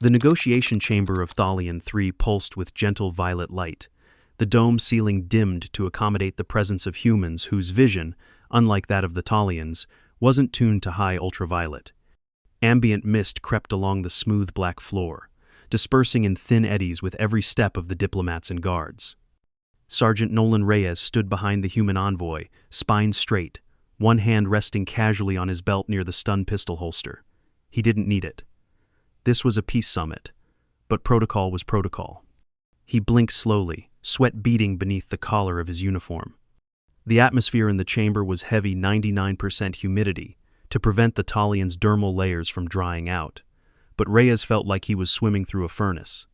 The negotiation chamber of Thalion 3 pulsed with gentle violet light, the dome ceiling dimmed to accommodate the presence of humans whose vision, unlike that of the Thalians, wasn't tuned to high ultraviolet. Ambient mist crept along the smooth black floor, dispersing in thin eddies with every step of the diplomats and guards. Sergeant Nolan Reyes stood behind the human envoy, spine straight, one hand resting casually on his belt near the stun pistol holster. He didn't need it. This was a peace summit, but protocol was protocol. He blinked slowly, sweat beading beneath the collar of his uniform. The atmosphere in the chamber was heavy 99% humidity to prevent the Thalian's dermal layers from drying out, but Reyes felt like he was swimming through a furnace.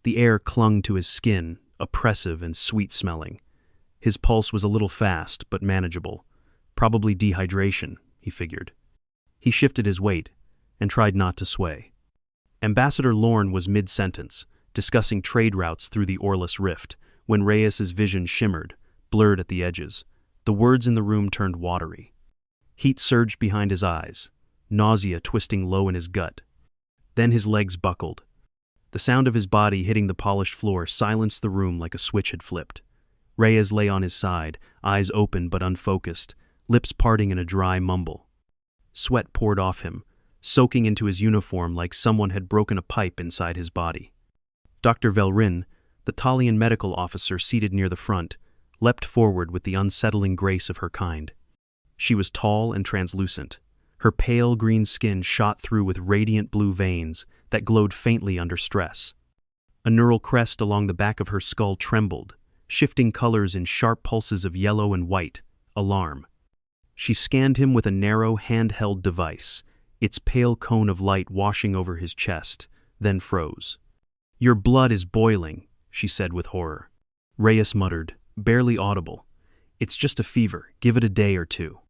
The air clung to his skin, oppressive and sweet-smelling. His pulse was a little fast, but manageable. Probably dehydration, he figured. He shifted his weight and tried not to sway. Ambassador Lorne was mid-sentence, discussing trade routes through the Orlus Rift, when Reyes's vision shimmered, blurred at the edges. The words in the room turned watery. Heat surged behind his eyes, nausea twisting low in his gut. Then his legs buckled. The sound of his body hitting the polished floor silenced the room like a switch had flipped. Reyes lay on his side, eyes open but unfocused, lips parting in a dry mumble. Sweat poured off him, soaking into his uniform like someone had broken a pipe inside his body. Dr. Velrin, the Thalian medical officer seated near the front, leapt forward with the unsettling grace of her kind. She was tall and translucent. Her pale green skin shot through with radiant blue veins that glowed faintly under stress. A neural crest along the back of her skull trembled, shifting colors in sharp pulses of yellow and white, alarm. She scanned him with a narrow, handheld device, its pale cone of light washing over his chest, then froze. "Your blood is boiling," she said with horror. Reyes muttered, barely audible. "It's just a fever, give it a day or two."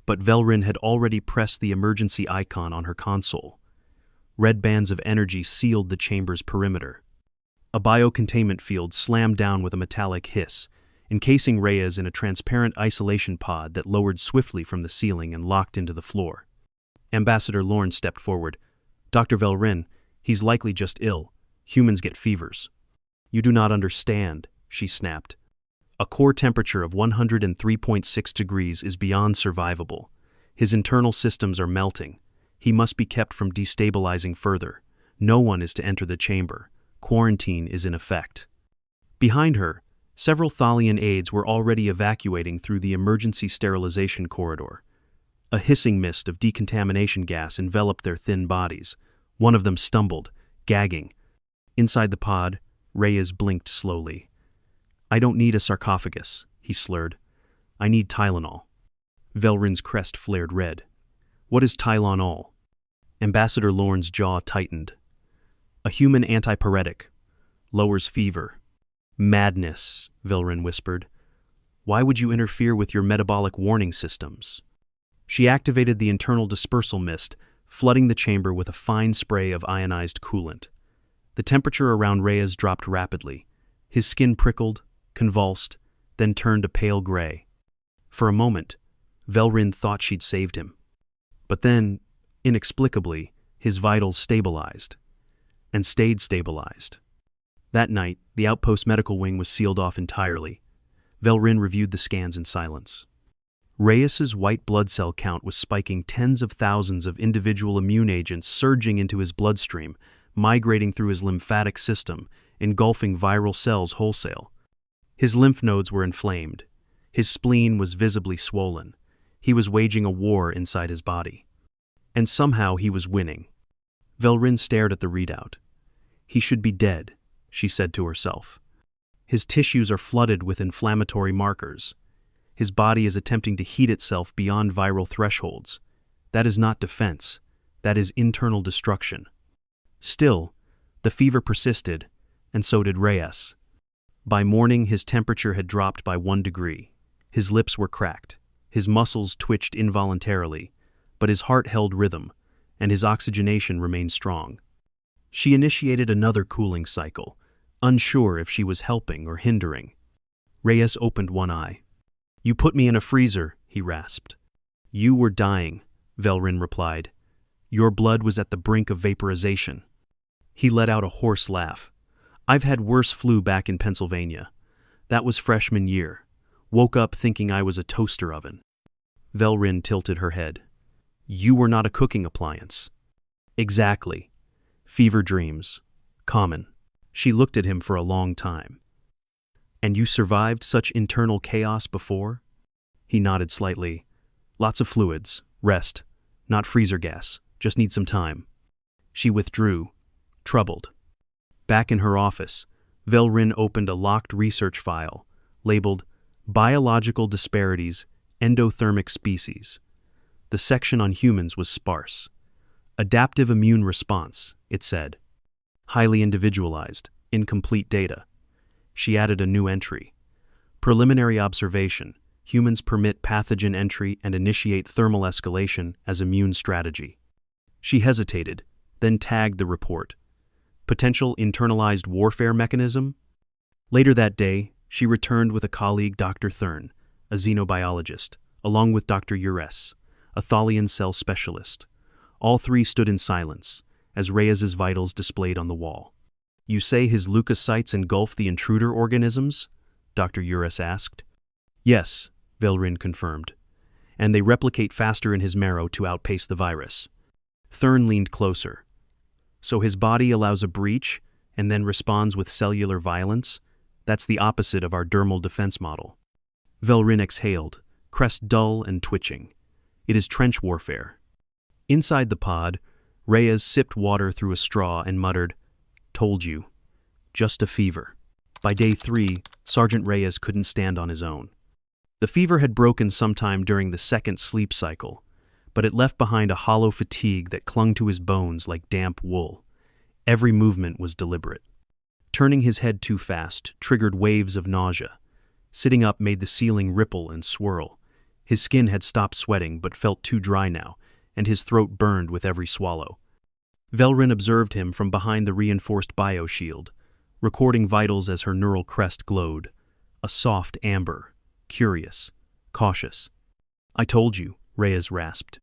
But Velrin had already pressed the emergency icon on her console. Red bands of energy sealed the chamber's perimeter. A biocontainment field slammed down with a metallic hiss, encasing Reyes in a transparent isolation pod that lowered swiftly from the ceiling and locked into the floor. Ambassador Lorne stepped forward. "Dr. Velrin, he's likely just ill. Humans get fevers." "You do not understand," she snapped. "A core temperature of 103.6 degrees is beyond survivable. His internal systems are melting. He must be kept from destabilizing further. No one is to enter the chamber. Quarantine is in effect." Behind her, several Thalian aides were already evacuating through the emergency sterilization corridor. A hissing mist of decontamination gas enveloped their thin bodies. One of them stumbled, gagging. Inside the pod, Reyes blinked slowly. "I don't need a sarcophagus," he slurred. "I need Tylenol." Velrin's crest flared red. "What is Tylenol?" Ambassador Lorne's jaw tightened. "A human antipyretic. Lowers fever." "Madness," Velrin whispered. "Why would you interfere with your metabolic warning systems?" She activated the internal dispersal mist, flooding the chamber with a fine spray of ionized coolant. The temperature around Reyes dropped rapidly. His skin prickled, convulsed, then turned a pale gray. For a moment, Velrin thought she'd saved him. But then, inexplicably, his vitals stabilized, and stayed stabilized. That night, the outpost medical wing was sealed off entirely. Velrin reviewed the scans in silence. Reyes's white blood cell count was spiking, tens of thousands of individual immune agents surging into his bloodstream, migrating through his lymphatic system, engulfing viral cells wholesale. His lymph nodes were inflamed. His spleen was visibly swollen. He was waging a war inside his body. And somehow he was winning. Velrin stared at the readout. "He should be dead," she said to herself. "His tissues are flooded with inflammatory markers. His body is attempting to heat itself beyond viral thresholds. That is not defense. That is internal destruction." Still, the fever persisted, and so did Reyes. By morning, his temperature had dropped by 1 degree. His lips were cracked. His muscles twitched involuntarily, but his heart held rhythm, and his oxygenation remained strong. She initiated another cooling cycle, unsure if she was helping or hindering. Reyes opened one eye. "You put me in a freezer," he rasped. "You were dying," Velrin replied. "Your blood was at the brink of vaporization." He let out a hoarse laugh. I've had worse flu back in Pennsylvania. That was freshman year. Woke up thinking I was a toaster oven. Velrin tilted her head. You were not a cooking appliance. Exactly. Fever dreams. Common. She looked at him for a long time. And you survived such internal chaos before? He nodded slightly. Lots of fluids. Rest. Not freezer gas. Just need some time. She withdrew, troubled. Back in her office, Velrin opened a locked research file, labeled Biological Disparities, Endothermic Species. The section on humans was sparse. Adaptive immune response, it said. Highly individualized, incomplete data. She added a new entry. Preliminary observation. Humans permit pathogen entry and initiate thermal escalation as immune strategy. She hesitated, then tagged the report. Potential internalized warfare mechanism? Later that day, she returned with a colleague, Dr. Thurn, a xenobiologist, along with Dr. Ures, a Thalian cell specialist. All three stood in silence, as Reyes's vitals displayed on the wall. You say his leukocytes engulf the intruder organisms? Dr. Ures asked. Yes, Velrin confirmed. And they replicate faster in his marrow to outpace the virus. Thurn leaned closer. So his body allows a breach and then responds with cellular violence? That's the opposite of our dermal defense model. Velrin exhaled, crest dull and twitching. It is trench warfare. Inside the pod, Reyes sipped water through a straw and muttered, Told you. Just a fever. By day 3, Sergeant Reyes couldn't stand on his own. The fever had broken sometime during the second sleep cycle, but it left behind a hollow fatigue that clung to his bones like damp wool. Every movement was deliberate. Turning his head too fast triggered waves of nausea. Sitting up made the ceiling ripple and swirl. His skin had stopped sweating but felt too dry now, and his throat burned with every swallow. Velrin observed him from behind the reinforced bioshield, recording vitals as her neural crest glowed. A soft amber, curious, cautious. I told you, Reyes rasped.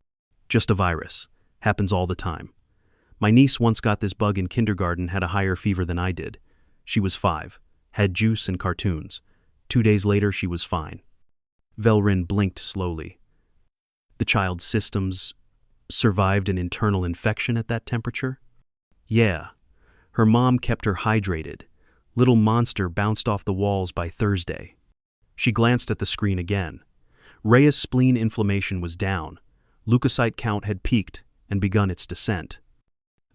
Just a virus. Happens all the time. My niece once got this bug in kindergarten, had a higher fever than I did. She was 5, had juice and cartoons. 2 days later, she was fine. Velrin blinked slowly. The child's systems survived an internal infection at that temperature? Yeah. Her mom kept her hydrated. Little monster bounced off the walls by Thursday. She glanced at the screen again. Reyes' spleen inflammation was down. Leukocyte count had peaked and begun its descent.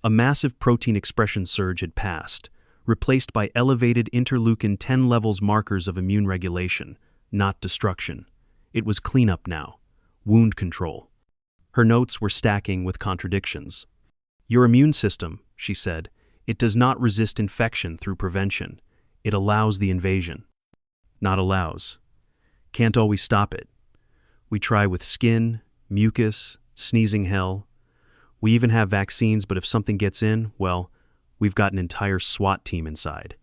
A massive protein expression surge had passed, replaced by elevated interleukin-10 levels markers of immune regulation, not destruction. It was cleanup now. Wound control. Her notes were stacking with contradictions. Your immune system, she said, it does not resist infection through prevention. It allows the invasion. Not allows. Can't always stop it. We try with skin, mucus, sneezing hell. We even have vaccines, but if something gets in, well, we've got an entire SWAT team inside.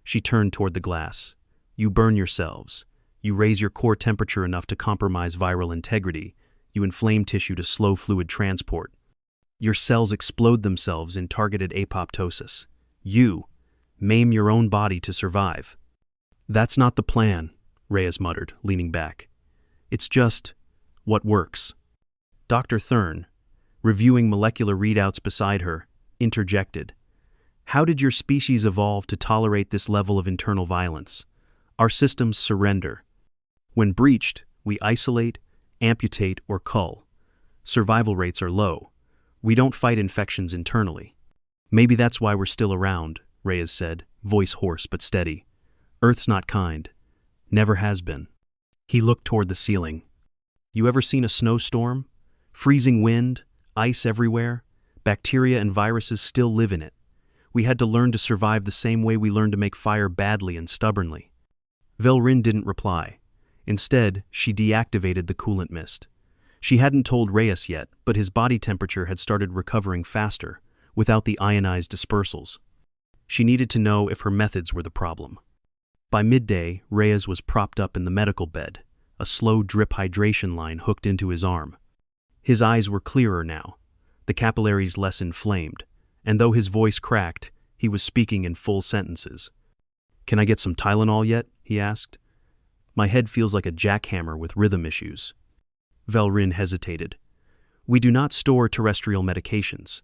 She turned toward the glass. You burn yourselves. You raise your core temperature enough to compromise viral integrity. You inflame tissue to slow fluid transport. Your cells explode themselves in targeted apoptosis. You maim your own body to survive. That's not the plan, Reyes muttered, leaning back. It's just what works. Dr. Thurn, reviewing molecular readouts beside her, interjected. How did your species evolve to tolerate this level of internal violence? Our systems surrender. When breached, we isolate, amputate, or cull. Survival rates are low. We don't fight infections internally. Maybe that's why we're still around, Reyes said, voice hoarse but steady. Earth's not kind. Never has been. He looked toward the ceiling. You ever seen a snowstorm? Freezing wind, ice everywhere. Bacteria and viruses still live in it. We had to learn to survive the same way we learned to make fire badly and stubbornly. Velrin didn't reply. Instead, she deactivated the coolant mist. She hadn't told Reyes yet, but his body temperature had started recovering faster, without the ionized dispersals. She needed to know if her methods were the problem. By midday, Reyes was propped up in the medical bed, a slow drip hydration line hooked into his arm. His eyes were clearer now, the capillaries less inflamed, and though his voice cracked, he was speaking in full sentences. "Can I get some Tylenol yet?" he asked. "My head feels like a jackhammer with rhythm issues." Velrin hesitated. "We do not store terrestrial medications,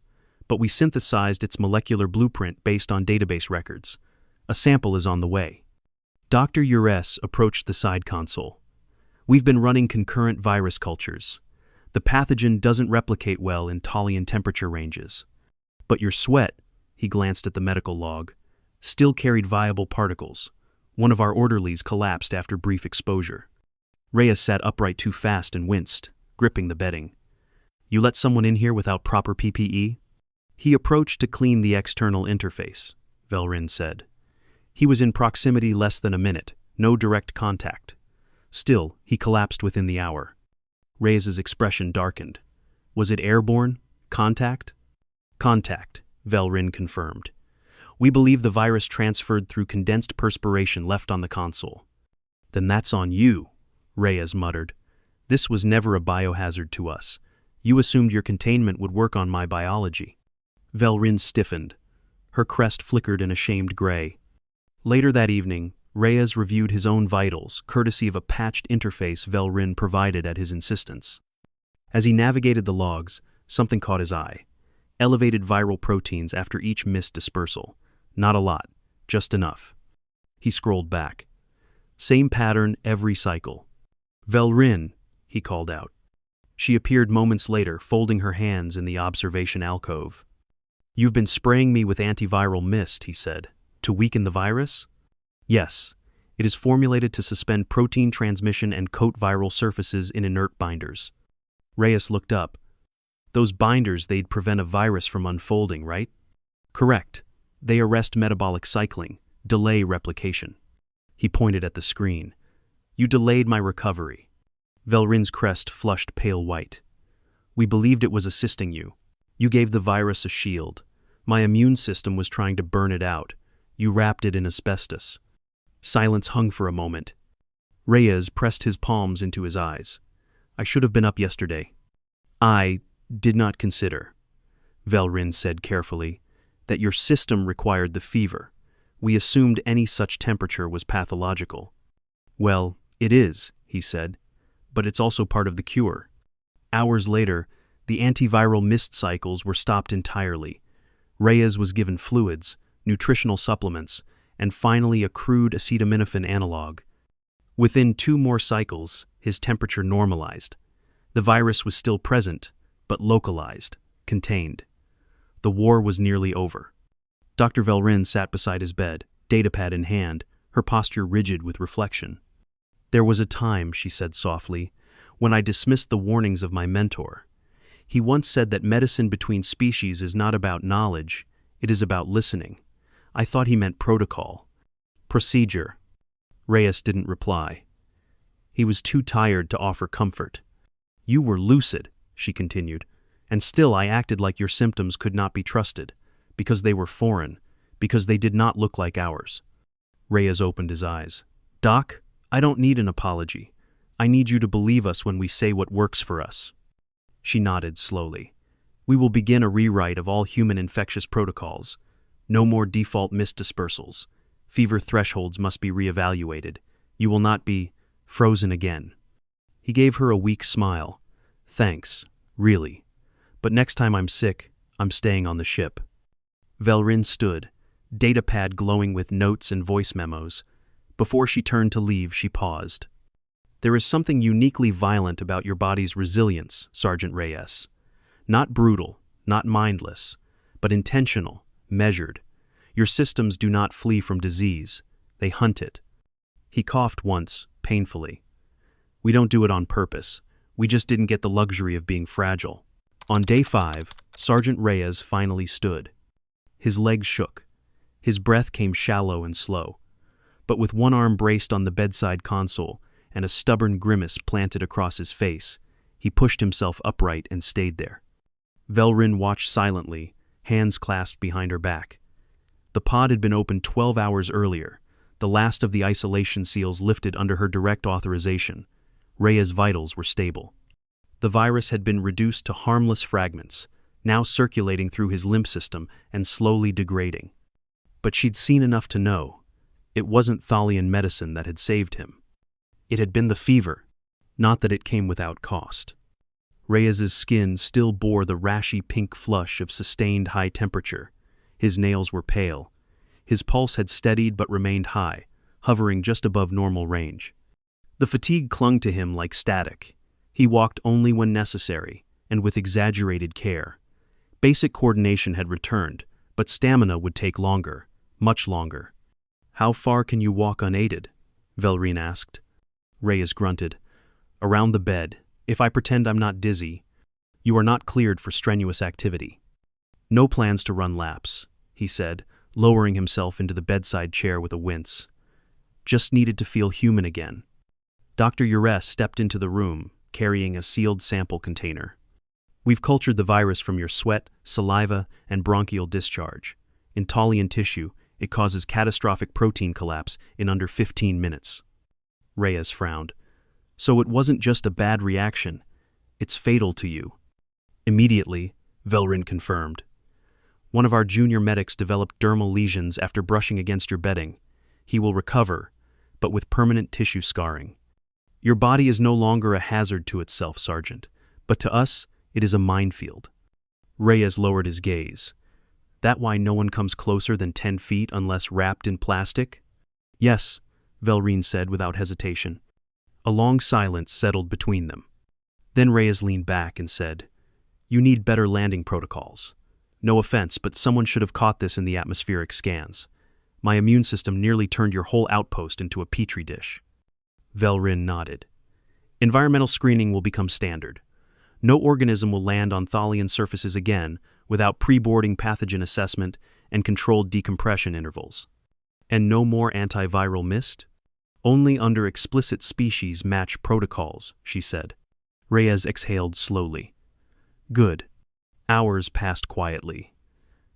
but we synthesized its molecular blueprint based on database records. A sample is on the way." Dr. Ures approached the side console. "We've been running concurrent virus cultures. The pathogen doesn't replicate well in Talian temperature ranges. But your sweat," he glanced at the medical log, "still carried viable particles. One of our orderlies collapsed after brief exposure." Reyes sat upright too fast and winced, gripping the bedding. "You let someone in here without proper PPE?" "He approached to clean the external interface," Velrin said. "He was in proximity less than a minute, no direct contact. Still, he collapsed within the hour." Reyes's expression darkened. "Was it airborne? Contact?" "Contact," Velrin confirmed. "We believe the virus transferred through condensed perspiration left on the console." "Then that's on you," Reyes muttered. "This was never a biohazard to us. You assumed your containment would work on my biology." Velrin stiffened. Her crest flickered in a shamed gray. Later that evening, Reyes reviewed his own vitals, courtesy of a patched interface Velrin provided at his insistence. As he navigated the logs, something caught his eye. Elevated viral proteins after each missed dispersal. Not a lot, just enough. He scrolled back. Same pattern every cycle. "Velrin," he called out. She appeared moments later, folding her hands in the observation alcove. "You've been spraying me with antiviral mist," he said. "To weaken the virus?" "Yes. It is formulated to suspend protein transmission and coat viral surfaces in inert binders." Reyes looked up. "Those binders, they'd prevent a virus from unfolding, right?" "Correct. They arrest metabolic cycling, delay replication." He pointed at the screen. "You delayed my recovery." Velrin's crest flushed pale white. "We believed it was assisting you. You gave the virus a shield. My immune system was trying to burn it out. You wrapped it in asbestos." Silence hung for a moment. Reyes pressed his palms into his eyes. "I should have been up yesterday." "I did not consider," Velrin said carefully, "that your system required the fever. We assumed any such temperature was pathological." "Well, it is," he said, "but it's also part of the cure." Hours later, the antiviral mist cycles were stopped entirely. Reyes was given fluids, nutritional supplements, and finally a crude acetaminophen analog. Within 2 more cycles, his temperature normalized. The virus was still present, but localized, contained. The war was nearly over. Dr. Velrin sat beside his bed, datapad in hand, her posture rigid with reflection. "There was a time," she said softly, "when I dismissed the warnings of my mentor. He once said that medicine between species is not about knowledge, it is about listening. I thought he meant protocol. Procedure." Reyes didn't reply. He was too tired to offer comfort. "You were lucid," she continued, "and still I acted like your symptoms could not be trusted, because they were foreign, because they did not look like ours." Reyes opened his eyes. "Doc, I don't need an apology. I need you to believe us when we say what works for us." She nodded slowly. "We will begin a rewrite of all human infectious protocols. No more default mist dispersals. Fever thresholds must be reevaluated. You will not be frozen again." He gave her a weak smile. "Thanks, really. But next time I'm sick, I'm staying on the ship." Velrin stood, datapad glowing with notes and voice memos. Before she turned to leave, she paused. "There is something uniquely violent about your body's resilience, Sergeant Reyes. Not brutal, not mindless, but intentional, measured. Your systems do not flee from disease, they hunt it." He coughed once, painfully. "We don't do it on purpose. We just didn't get the luxury of being fragile." On day 5, Sergeant Reyes finally stood. His legs shook. His breath came shallow and slow. But with one arm braced on the bedside console and a stubborn grimace planted across his face, he pushed himself upright and stayed there. Velrin watched silently, hands clasped behind her back. The pod had been opened 12 hours earlier, the last of the isolation seals lifted under her direct authorization. Reyes' vitals were stable. The virus had been reduced to harmless fragments, now circulating through his lymph system and slowly degrading. But she'd seen enough to know it wasn't Thalian medicine that had saved him. It had been the fever, not that it came without cost. Reyes's skin still bore the rashy pink flush of sustained high temperature. His nails were pale. His pulse had steadied but remained high, hovering just above normal range. The fatigue clung to him like static. He walked only when necessary, and with exaggerated care. Basic coordination had returned, but stamina would take longer, much longer. "How far can you walk unaided?" Velrine asked. Reyes grunted. "Around the bed, if I pretend I'm not dizzy." "You are not cleared for strenuous activity." "No plans to run laps," he said, lowering himself into the bedside chair with a wince. "Just needed to feel human again." Dr. Ures stepped into the room, carrying a sealed sample container. "We've cultured the virus from your sweat, saliva, and bronchial discharge. In Thalian tissue, it causes catastrophic protein collapse in under 15 minutes. Reyes frowned. "So it wasn't just a bad reaction. It's fatal to you." "Immediately," Velrine confirmed. "One of our junior medics developed dermal lesions after brushing against your bedding. He will recover, but with permanent tissue scarring. Your body is no longer a hazard to itself, Sergeant, but to us, it is a minefield." Reyes lowered his gaze. "That why no one comes closer than 10 feet unless wrapped in plastic?" "Yes," Velrine said without hesitation. A long silence settled between them. Then Reyes leaned back and said, "You need better landing protocols. No offense, but someone should have caught this in the atmospheric scans. My immune system nearly turned your whole outpost into a petri dish." Velrine nodded. "Environmental screening will become standard. No organism will land on Thalian surfaces again without pre-boarding pathogen assessment and controlled decompression intervals. And no more antiviral mist? Only under explicit species match protocols," she said. Reyes exhaled slowly. "Good." Hours passed quietly.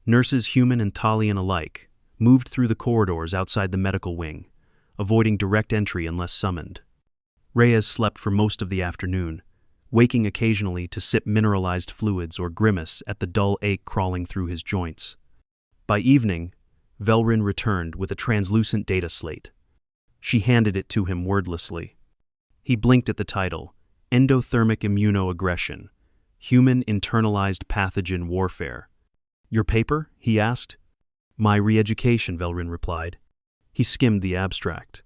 Nurses, human and Thalian alike, moved through the corridors outside the medical wing, avoiding direct entry unless summoned. Reyes slept for most of the afternoon, waking occasionally to sip mineralized fluids or grimace at the dull ache crawling through his joints. By evening, Velrine returned with a translucent data slate. She handed it to him wordlessly. He blinked at the title, Endothermic Immunoaggression, Human Internalized Pathogen Warfare. "Your paper?" he asked. "My re-education," Velrine replied. He skimmed the abstract.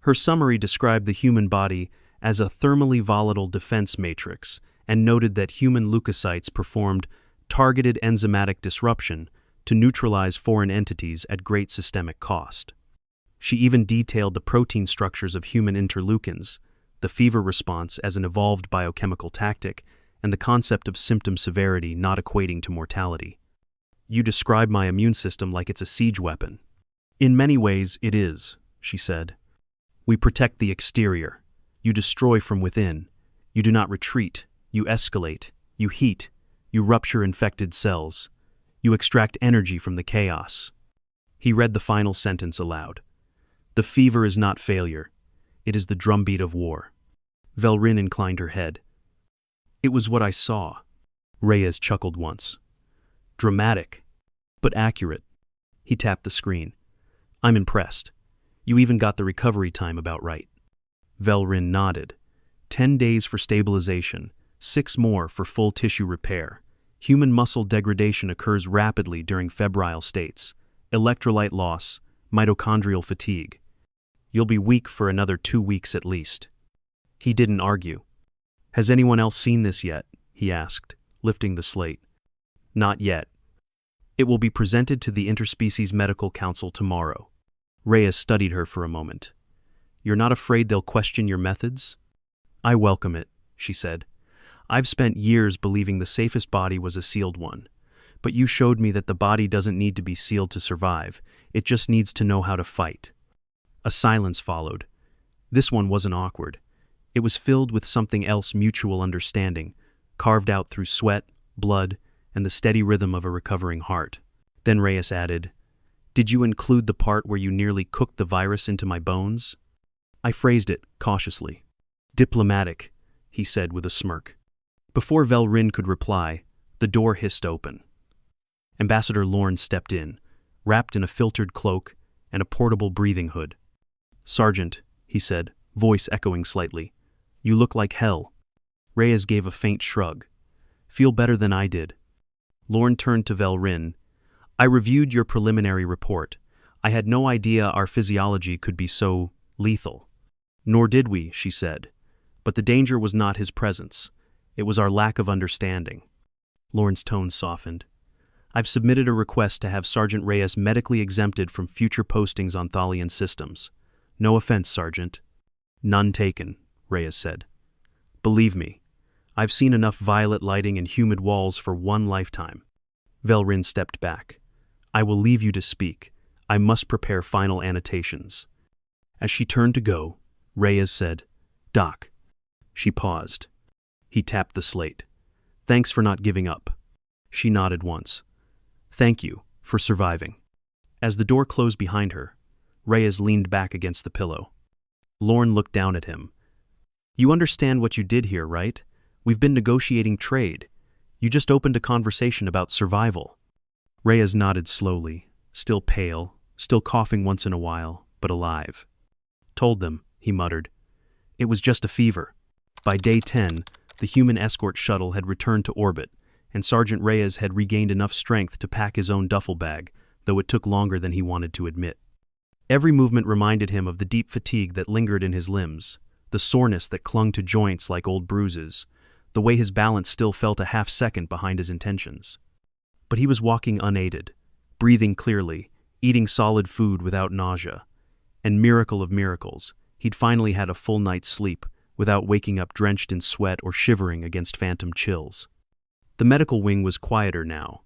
Her summary described the human body as a thermally volatile defense matrix and noted that human leukocytes performed targeted enzymatic disruption to neutralize foreign entities at great systemic cost. She even detailed the protein structures of human interleukins, the fever response as an evolved biochemical tactic, and the concept of symptom severity not equating to mortality. "You describe my immune system like it's a siege weapon." "In many ways, it is," she said. "We protect the exterior. You destroy from within. You do not retreat. You escalate. You heat. You rupture infected cells. You extract energy from the chaos." He read the final sentence aloud. "The fever is not failure. It is the drumbeat of war." Velrine inclined her head. "It was what I saw." Reyes chuckled once. "Dramatic, but accurate." He tapped the screen. "I'm impressed. You even got the recovery time about right." Velrine nodded. 10 days for stabilization, 6 more for full tissue repair. Human muscle degradation occurs rapidly during febrile states. Electrolyte loss, mitochondrial fatigue. You'll be weak for another 2 weeks at least. He didn't argue. "Has anyone else seen this yet?" he asked, lifting the slate. "Not yet. It will be presented to the Interspecies Medical Council tomorrow." Reyes studied her for a moment. "You're not afraid they'll question your methods?" "I welcome it," she said. "I've spent years believing the safest body was a sealed one. But you showed me that the body doesn't need to be sealed to survive. It just needs to know how to fight." A silence followed. This one wasn't awkward. It was filled with something else: mutual understanding, carved out through sweat, blood, and the steady rhythm of a recovering heart. Then Reyes added, "Did you include the part where you nearly cooked the virus into my bones?" I phrased it cautiously. "Diplomatic," he said with a smirk. Before Velrine could reply, The door hissed open. Ambassador Lorne stepped in, wrapped in a filtered cloak and a portable breathing hood. "Sergeant," he said, voice echoing slightly, "you look like hell." Reyes gave a faint shrug. "Feel better than I did." Lorne turned to Velrin. "I reviewed your preliminary report. I had no idea our physiology could be so lethal." "Nor did we," she said. "But the danger was not his presence. It was our lack of understanding." Lorne's tone softened. "I've submitted a request to have Sergeant Reyes medically exempted from future postings on Thalian systems. No offense, Sergeant." "None taken," Reyes said. "Believe me, I've seen enough violet lighting and humid walls for one lifetime." Velrin stepped back. "I will leave you to speak. I must prepare final annotations." As she turned to go, Reyes said, "Doc." She paused. He tapped the slate. "Thanks for not giving up." She nodded once. "Thank you for surviving." As the door closed behind her, Reyes leaned back against the pillow. Lorne looked down at him. "You understand what you did here, right? We've been negotiating trade. You just opened a conversation about survival." Reyes nodded slowly, still pale, still coughing once in a while, but alive. "Told them," he muttered. "It was just a fever." By day 10, the human escort shuttle had returned to orbit, and Sergeant Reyes had regained enough strength to pack his own duffel bag, though it took longer than he wanted to admit. Every movement reminded him of the deep fatigue that lingered in his limbs, the soreness that clung to joints like old bruises, the way his balance still felt a half-second behind his intentions. But he was walking unaided, breathing clearly, eating solid food without nausea. And miracle of miracles, he'd finally had a full night's sleep without waking up drenched in sweat or shivering against phantom chills. The medical wing was quieter now.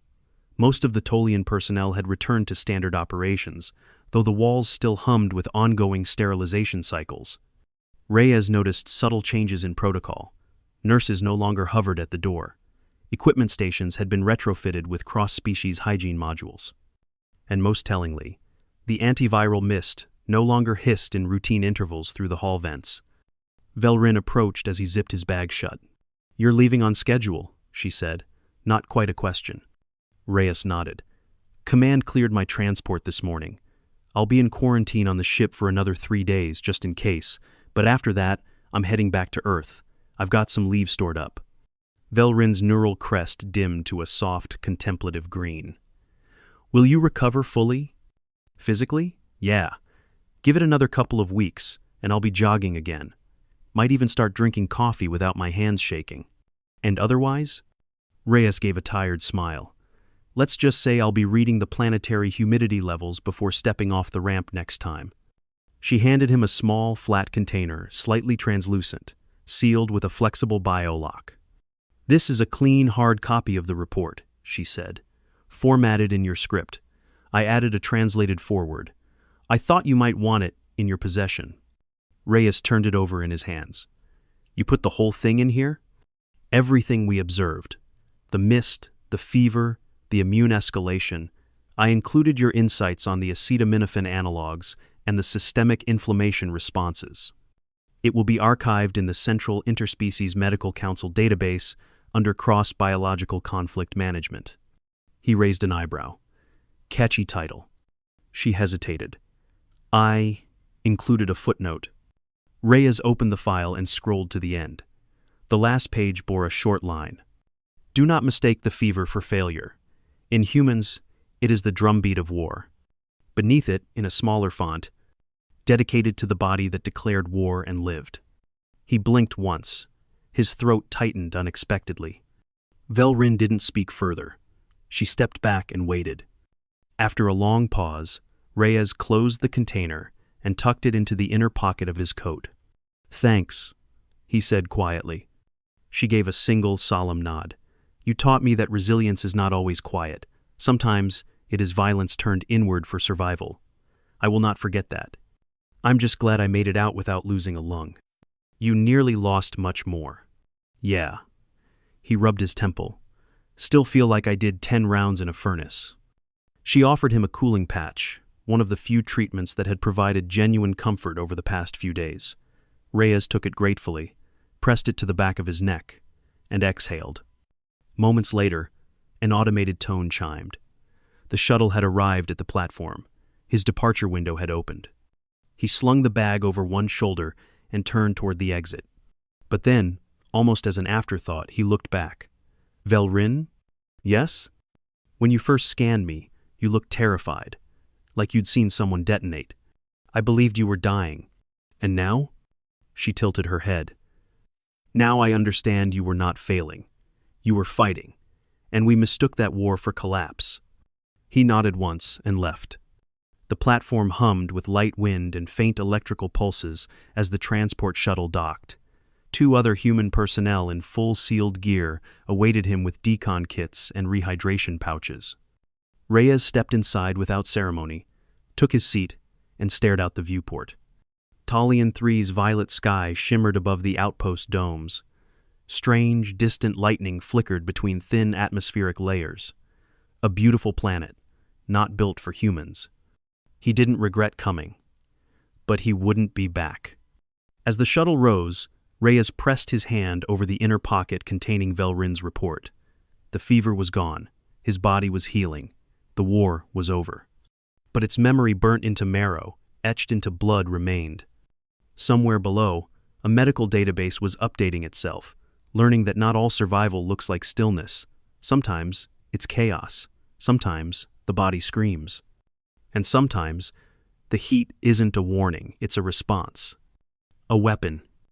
Most of the Tolian personnel had returned to standard operations, though the walls still hummed with ongoing sterilization cycles. Reyes noticed subtle changes in protocol. Nurses no longer hovered at the door. Equipment stations had been retrofitted with cross-species hygiene modules. And most tellingly, the antiviral mist no longer hissed in routine intervals through the hall vents. Velrin approached as he zipped his bag shut. "You're leaving on schedule," she said, not quite a question. Reyes nodded. "Command cleared my transport this morning. I'll be in quarantine on the ship for another 3 days, just in case, but after that, I'm heading back to Earth. I've got some leave stored up." Velrin's neural crest dimmed to a soft, contemplative green. "Will you recover fully? Physically? Yeah. Give it another couple of weeks, and I'll be jogging again. Might even start drinking coffee without my hands shaking. And otherwise?" Reyes gave a tired smile. "Let's just say I'll be reading the planetary humidity levels before stepping off the ramp next time." She handed him a small, flat container, slightly translucent, sealed with a flexible biolock. "This is a clean, hard copy of the report," she said. "Formatted in your script. I added a translated foreword. I thought you might want it in your possession." Reyes turned it over in his hands. "You put the whole thing in here?" "Everything we observed. The mist, the fever, the immune escalation. I included your insights on the acetaminophen analogs and the systemic inflammation responses. It will be archived in the Central Interspecies Medical Council database under Cross-Biological Conflict Management." He raised an eyebrow. "Catchy title." She hesitated. "I included a footnote." Reyes opened the file and scrolled to the end. The last page bore a short line. "Do not mistake the fever for failure. In humans, it is the drumbeat of war." Beneath it, in a smaller font, "Dedicated to the body that declared war and lived." He blinked once. His throat tightened unexpectedly. Velrin didn't speak further. She stepped back and waited. After a long pause, Reyes closed the container and tucked it into the inner pocket of his coat. "Thanks," he said quietly. She gave a single solemn nod. "You taught me that resilience is not always quiet. Sometimes it is violence turned inward for survival. I will not forget that. I'm just glad I made it out without losing a lung." "You nearly lost much more." "Yeah." He rubbed his temple. "Still feel like I did 10 rounds in a furnace." She offered him a cooling patch, one of the few treatments that had provided genuine comfort over the past few days. Reyes took it gratefully, pressed it to the back of his neck, and exhaled. Moments later, An automated tone chimed. The shuttle had arrived at the platform. His departure window had opened. He slung the bag over one shoulder and turned toward the exit. But then, almost as an afterthought, he looked back. Velrin? Yes? When you first scanned me, you looked terrified, like you'd seen someone detonate. I believed you were dying. And now? She tilted her head. Now I understand you were not failing. You were fighting, and we mistook that war for collapse. He nodded once and left. The platform hummed with light wind and faint electrical pulses as the transport shuttle docked. 2 other human personnel in full sealed gear awaited him with decon kits and rehydration pouches. Reyes stepped inside without ceremony, took his seat, and stared out the viewport. Talion 3's violet sky shimmered above the outpost domes. Strange, distant lightning flickered between thin atmospheric layers. A beautiful planet, not built for humans. He didn't regret coming. But he wouldn't be back. As the shuttle rose, Reyes pressed his hand over the inner pocket containing Velrin's report. The fever was gone. His body was healing. The war was over. But its memory burnt into marrow, etched into blood remained. Somewhere below, a medical database was updating itself, learning that not all survival looks like stillness. Sometimes it's chaos. Sometimes the body screams. And sometimes the heat isn't a warning, it's a response. A weapon,